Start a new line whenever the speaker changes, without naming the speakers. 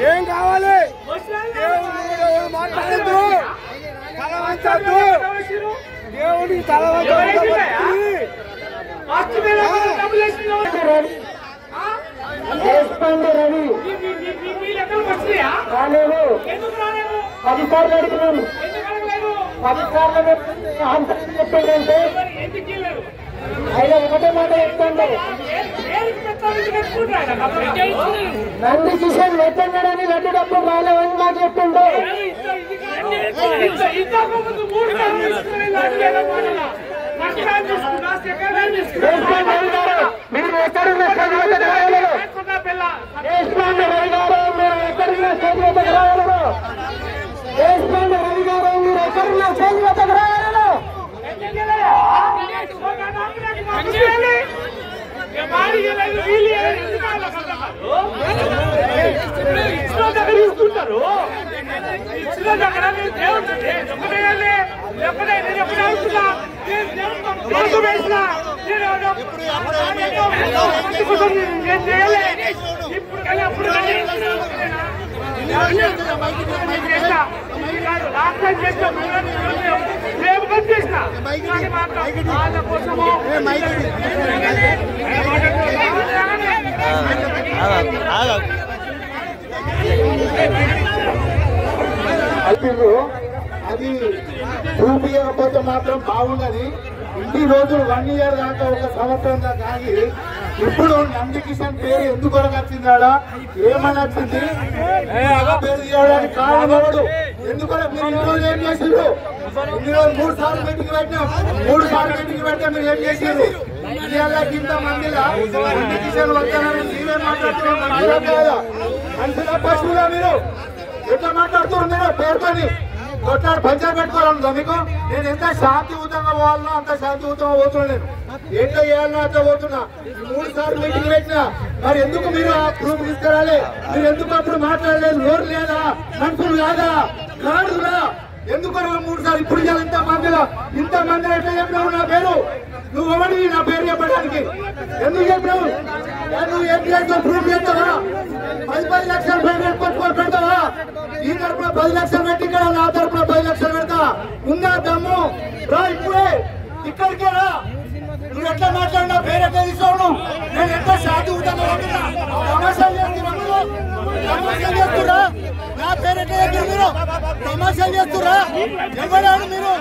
ఏం కావాలి మాట్లాడద్దు తలవంచద్దు దేవుడికి తలవంచ
అధికారులు అడిగినాము 10 సార్లు చెప్పండి ఆయన ఒకటే మాట చెప్తాడు నంది కిషన్ వెచ్చండని లడ్డు డబ్బు రాలేవని మాట చెప్పిండు మీరు ఎక్కడున్న దేశపాండ రవి గారు మీరు ఎక్కడున్న చేతివద్దకు రాగలరు దేశపాండ రవి గారు మీరు ఎక్కడున్న చేతివద్దకు రాగలరు అది చూపించకపోతే మాత్రం బాగుండదు ఇన్ని రోజులు 1 ఇయర్ దాకా ఒక సంవత్సరం దాకా ఆగి ఇప్పుడు నంది కిషన్ పేరు ఎందుకు వచ్చిందాడా ఏమని వచ్చింది పేరు తీయడానికి కారణం ఎందుకంటే మీరు ఇన్ని రోజులు ఏం చేసారు ఇన్ని రోజులు 3 సార్లు మీటింగ్ పెట్టినా 3 సార్లు మీటింగ్ పెడితే మీరు ఏం చేశారు ఇంత మందిలో నంది కిషన్ వచ్చానని మీరే మాట్లాడుతున్నారు మనుషుల పశువులా మీరు ఎట్లా మాట్లాడుతున్నారు మీరు పేరుతోని కొట్లాడు పంచాయతీ పెట్టుకోవాలన్నా మీకు నేను ఎంత శాంతియుతంగా పోవాలన్నా అంత శాంతియుతంగా పోతున్నాను ఎట్లా చేయాలన్నా అట్లా పోతున్నా 3 సార్లు మీటింగ్ పెట్టినా మరి ఎందుకు మీరు ఆ ప్రూఫ్ తీసుకురాలి మీరు ఎందుకు అప్పుడు మాట్లాడలేదు నోరు లేదా మనుషులు కాదా కాదురా ఎందుకు 3 సార్లు ఇప్పుడు ఇంత మందిలో ఎట్లా చెప్పినావు నా పేరు నువ్వు ఎవరివి నా పేరు చెప్పడానికి ఎందుకు చెప్పినావు నువ్వు ఏపీలో ప్రూఫ్ చేస్తావా 10 లక్షల పేమెంట్ పట్టుకొని పెడతావా ఈ తరపున 10 లక్షలు పెట్టి ఇక్కడ నా తరపున 10 లక్షలు పెడతా ఉందా దమ్ము రా ఇప్పుడే ఇక్కడికే రా నువ్వు ఎట్లా మాట్లాడినా పేరు ఎట్లా తీసుకోను నేను ఎట్లా శాంతియుతంగా ఉంటున్నా తమాషాలు చేస్తున్నా నా పేరు ఎట్లా మీరు తమాషాలు చేస్తున్నా ఎవరాడు మీరు